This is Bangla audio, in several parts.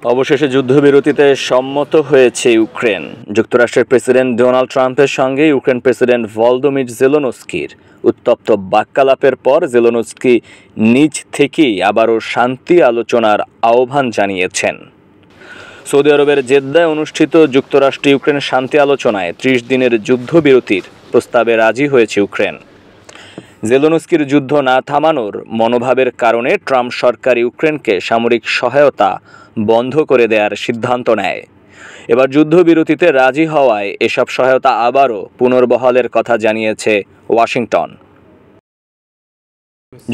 অবশেষে যুদ্ধবিরতিতে সম্মত হয়েছে ইউক্রেন। যুক্তরাষ্ট্রের প্রেসিডেন্ট ডোনাল্ড ট্রাম্পের সঙ্গে ইউক্রেন প্রেসিডেন্ট ভলোদিমির জেলেনস্কির উত্তপ্ত বাক্যালাপের পর জেলেনস্কি নিজ থেকেই আবারও শান্তি আলোচনার আহ্বান জানিয়েছেন। সৌদি আরবের জেদ্দায় অনুষ্ঠিত যুক্তরাষ্ট্র ইউক্রেন শান্তি আলোচনায় 30 দিনের যুদ্ধবিরতির প্রস্তাবে রাজি হয়েছে ইউক্রেন। জেলেনস্কির যুদ্ধ না থামানোর মনোভাবের কারণে ট্রাম্প সরকার ইউক্রেনকে সামরিক সহায়তা বন্ধ করে দেওয়ার সিদ্ধান্ত নেয়। এবার যুদ্ধবিরতিতে রাজি হওয়ায় এসব সহায়তা আবারও পুনর্বহালের কথা জানিয়েছে ওয়াশিংটন।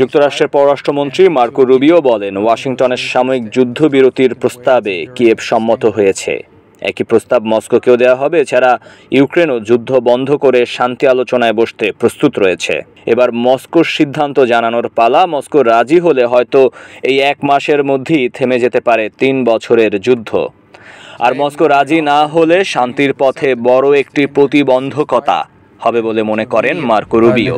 যুক্তরাষ্ট্রের পররাষ্ট্রমন্ত্রী মার্কো রুবিও বলেন, ওয়াশিংটনের সাময়িক যুদ্ধবিরতির প্রস্তাবে কিয়েভ সম্মত হয়েছে। একই প্রস্তাব মস্কোকেও দেওয়া হবে। এছাড়া ইউক্রেনও যুদ্ধ বন্ধ করে শান্তি আলোচনায় বসতে প্রস্তুত রয়েছে। এবার মস্কোর সিদ্ধান্ত জানানোর পালা। মস্কো রাজি হলে হয়তো এই 1 মাসের মধ্যেই থেমে যেতে পারে 3 বছরের যুদ্ধ। আর মস্কো রাজি না হলে শান্তির পথে বড় একটি প্রতিবন্ধকতা হবে বলে মনে করেন Marco Rubio.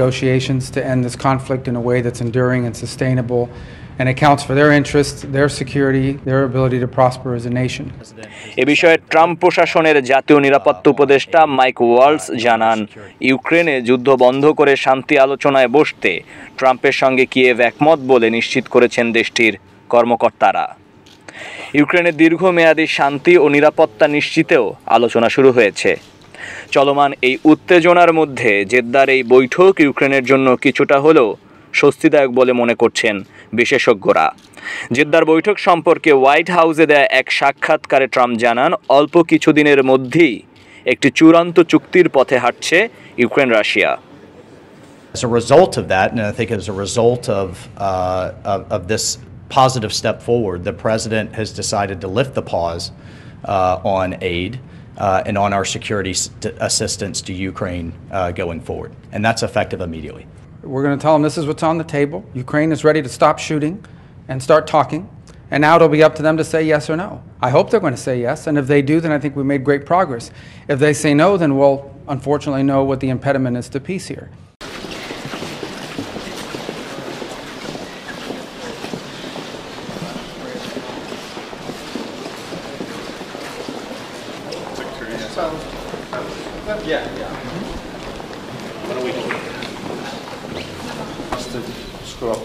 And accounts for their interests, their security, their ability to prosper as a nation. এ বিষয়ে ট্রাম্প প্রশাসনের জাতীয় নিরাপত্তা উপদেষ্টা মাইক ওয়ালস জানান, ইউক্রেনে যুদ্ধ বন্ধ করে শান্তি আলোচনায় বসতে ট্রাম্পের সঙ্গে কিয়েভ একমত বলে নিশ্চিত করেছেন দেশটির কর্মকর্তারা। ইউক্রেনের দীর্ঘমেয়াদী শান্তি ও নিরাপত্তা নিশ্চিতেও আলোচনা শুরু হয়েছে। চলমান এই উত্তেজনার মধ্যে জেদ্দার এই বৈঠক ইউক্রেনের জন্য কিছুটা হলেও স্বস্তিদায়ক বলে মনে করছেন বিশেষজ্ঞরা। জেদ্দার বৈঠক সম্পর্কে হোয়াইট হাউসে দেয়া এক সাক্ষাৎকারে ট্রাম্প জানান, অল্প কিছুদিনের মধ্যেই একটি চূড়ান্ত চুক্তির পথে হাঁটছে Ukraine Russia. As a result of that, and I think as a result of this positive step forward, the president has decided to lift the pause on aid and on our security assistance to Ukraine going forward, and that's effective immediately. We're going to tell them this is what's on the table. Ukraine is ready to stop shooting and start talking. And now it'll be up to them to say yes or no. I hope they're going to say yes. And if they do, then I think we made great progress. If they say no, then we'll unfortunately know what the impediment is to peace here. Scroll.